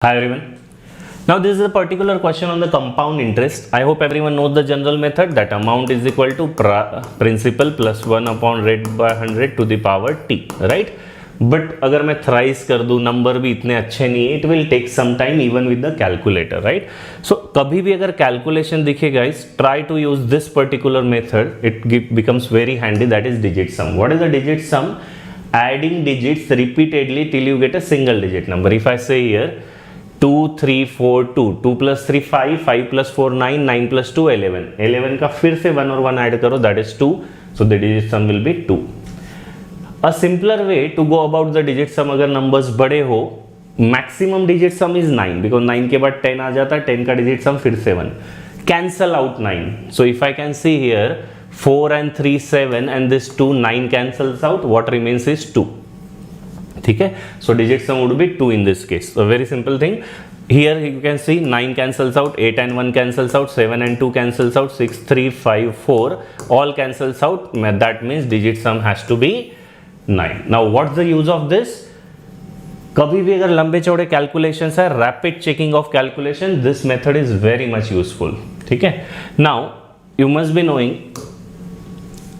Hi everyone. Now this is a particular question on the compound interest. I hope everyone knows the general method that amount is equal to principal plus 1 upon rate by 100 to the power t, right? But अगर मैं thrice कर दूँ number भी इतने अच्छे नहीं है, it will take some time even with the calculator, right? So कभी भी अगर calculation दिखे guys, try to use this particular method. It becomes very handy. That is digit sum. What is the digit sum? Adding digits repeatedly till you get a single digit number. If I say here 2 3 4 2 2 plus 3 5 5 plus 4 9 9 plus 2 11 11 का फिर से 1 और 1 add करो, that is 2, so the digit sum will be 2. A simpler way to go about the digit sum अगर numbers बड़े हो, maximum digit sum is 9 because 9 के बाद 10 आ जाता है, 10 का digit sum फिर से 1, cancel out 9. So if I can see here 4 and 3 7 and this 2 9 cancels out, what remains is 2. ठीक है, so digit sum would be 2 in this case. A very simple thing. Here you can see 9 cancels out, 8 and 1 cancels out, 7 and 2 cancels out, 6 3 5 4 all cancels out. That means digit sum has to be 9. Now what's the use of this? कभी भी अगर लंबे चौड़े calculations है, rapid checking of calculation, this method is very much useful. ठीक है, now you must be knowing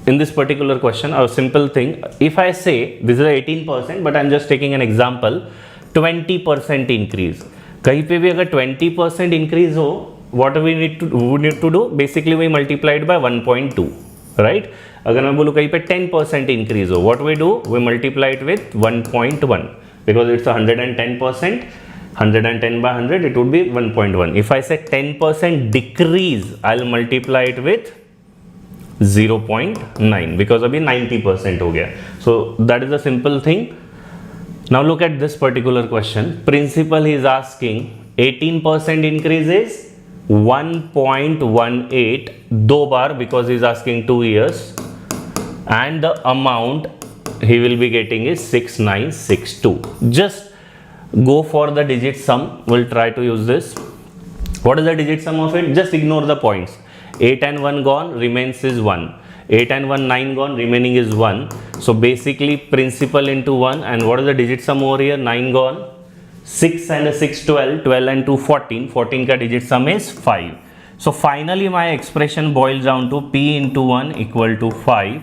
in this particular question a simple thing. If I say this is 18% but I'm just taking an example, 20% increase, कहीं पे भी अगर 20% increase हो, what we need to do basically we multiply it by 1.2, right? अगर मैं बोलूँ कहीं पे 10% increase हो, what we do, we multiply it with 1.1 because it's 110%, 110 by 100 it would be 1.1. If I say 10% decrease, I'll multiply it with 0.9 because अभी 90% हो गया. So that is a simple thing. Now look at this particular question. Principal is asking 18% increase is 1.18 दो बार because he is asking 2 years and the amount he will be getting is 6962. Just go for the digit sum. We'll try to use this. What is the digit sum of it? Just ignore the points. 8 and 1 gone, remains is 1. 8 and 1 9 gone, remaining is 1. So basically principal into 1, and what is the digit sum over here? 9 gone, 6 and a 6 12, 12 and 2 14, 14 का digit sum is 5. So finally my expression boils down to p into 1 equal to 5.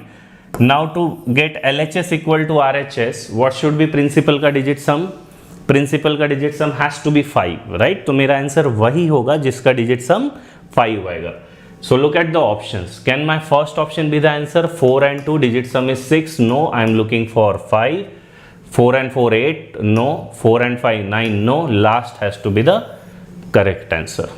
Now to get LHS equal to RHS, what should be principal का digit sum? Principal का digit sum has to be 5, right? तो मेरा answer वही होगा जिसका digit sum 5 आएगा. So look at the options. Can my first option be the answer? 4 and 2 digit sum is 6. No, I am looking for 5. 4 and 4 8. No. 4 and 5 9. No. Last has to be the correct answer.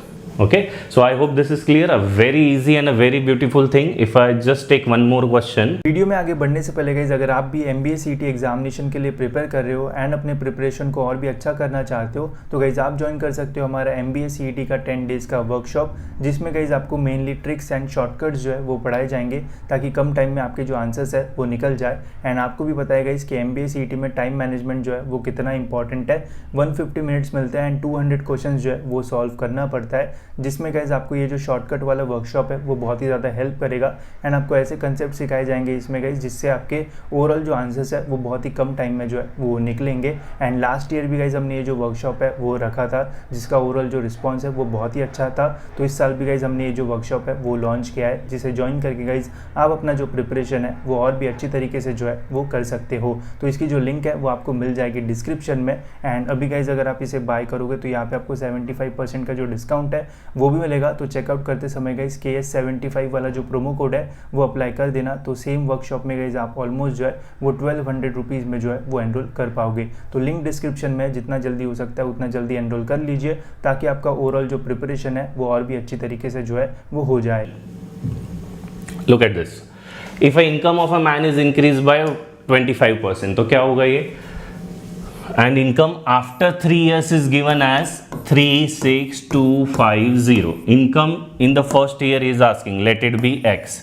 Okay, so I hope this is clear. A very easy and a very beautiful thing. If I just take one more question. Video में आगे बढ़ने से पहले guys, अगर आप भी MBA CET examination के लिए प्रिपेयर कर रहे हो एंड अपने प्रिपरेशन को और भी अच्छा करना चाहते हो, तो गाइज आप ज्वाइन कर सकते हो हमारा MBA CET का 10 डेज का वर्कशॉप, जिसमें गाइज आपको मेनली ट्रिक्स एंड शॉर्टकट्स जो है वो पढ़ाए जाएंगे ताकि कम टाइम में आपके जो आंसर्स है वो निकल जाए. एंड आपको भी बताया गाइज कि MBA CET में टाइम मैनेजमेंट जो है वो कितना इंपॉर्टेंट है. 150 मिनट्स मिलते हैं एंड 200 क्वेश्चन जो है वो सॉल्व करना पड़ता है, जिसमें गाइज आपको ये जो शॉर्टकट वाला वर्कशॉप है वो बहुत ही ज़्यादा हेल्प करेगा. एंड आपको ऐसे कंसेप्ट सिखाए जाएंगे इसमें गाइज जिससे आपके ओवरऑल जो आंसर्स है वो बहुत ही कम टाइम में जो है वो निकलेंगे. एंड लास्ट ईयर भी गाइज हमने ये जो वर्कशॉप है वो रखा था, जिसका ओवरऑल जो रिस्पॉन्स है वो बहुत ही अच्छा था. तो इस साल भी गाइज हमने ये जो वर्कशॉप है वो लॉन्च किया है, जिसे ज्वाइन करके गाइज आप अपना जो प्रिपरेशन है वो और भी अच्छी तरीके से जो है वो कर सकते हो. तो इसकी जो लिंक है वो आपको मिल जाएगी डिस्क्रिप्शन में. एंड अभी गाइज अगर आप इसे बाय करोगे तो यहाँ पे आपको 75% का जो डिस्काउंट है वो भी मिलेगा. तो चेकआउट करते समय गाइज KS75 वाला जो प्रोमो कोड है वो अप्लाई कर देना. तो सेम वर्कशॉप में गाइज आप ऑलमोस्ट जो है वो 1200 रुपीज़ में जो है वो एनरोल कर पाओगे. तो लिंक डिस्क्रिप्शन में, जितना जल्दी हो सकता है उतना जल्दी एनरोल कर लीजिए ताकि आपका ओवरऑल जो प्रिपरेशन है वो और भी अच्छी तरीके से जो है वो हो जाए. Look at this. If a income of a man is increased by 25%, तो क्या होगा ये? And income after 3 years is given as 36250. Income in the first year is asking, let it be X.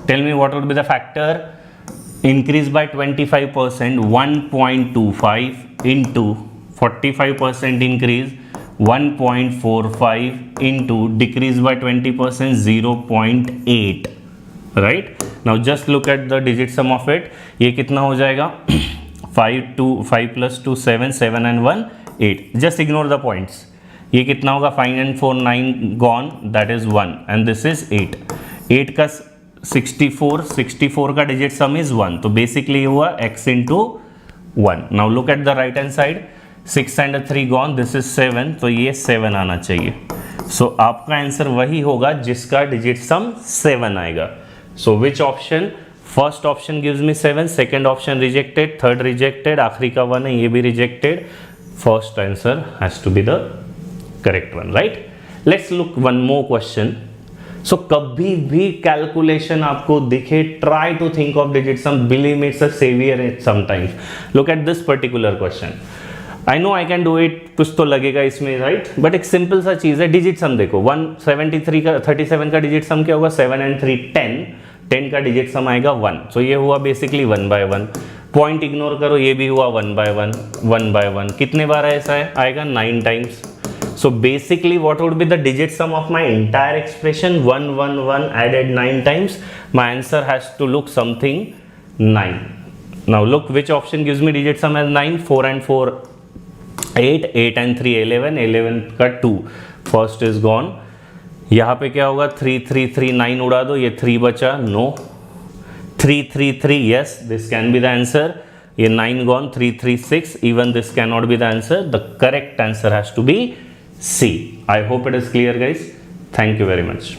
Tell me what would be the factor? Increase by 25%, 1.25 into 45% increase, 1.45 into decrease by 20%, 0.8. Right? Now just look at the digit sum of it. ये कितना हो जाएगा? 5 plus 2 7, 7 and 1 8, just ignore the points. ये कितना होगा, 5 and 4 9 gone, that is 1 and this is 8। 8 का 64 का digit some is 1, तो बेसिकली हुआ x into 1। Now look at the right hand side, 6 and 3 gone, this is 7, तो ये 7 आना चाहिए। सो आपका आंसर वही होगा जिसका डिजिट सम 7 आएगा। So which option, first option gives me 7, second option rejected, third rejected, आखिरी का 1 है ये भी rejected. First answer has to be the correct one, right. Let's look one more question. So कभी भी कैलकुलेशन आपको दिखे, try to think of digit sum, believe me it's a saviour sometimes. Look at this particular question, I know I can do it, कुछ तो लगेगा इसमें, right, but एक simple सा चीज है। डिजिट सम देखो, 173 का 37 का डिजिट सम क्या होगा, 7 and 3 10, 10 का डिजिट सम आएगा 1, सो ये हुआ बेसिकली 1 by 1। पॉइंट इग्नोर करो, ये भी हुआ 1 by 1, 1 by 1, कितने बार ऐसा है आएगा, 9 times। So basically what would be the digit sum of my entire expression, 1 1 1 added 9 times, my answer has to look something 9। Now look which option gives me digit sum as 9, 4 and 4 8, 8 and 3 11, 11 का 2, first is gone। यहाँ पे क्या होगा, 3 3 3 9 उड़ा दो, ये 3 बचा, no, 3 3 3, yes this can be the answer, ये 9 gone, 3 3 6, even this cannot be the answer, the correct answer has to be C। I hope it is clear guys, thank you very much।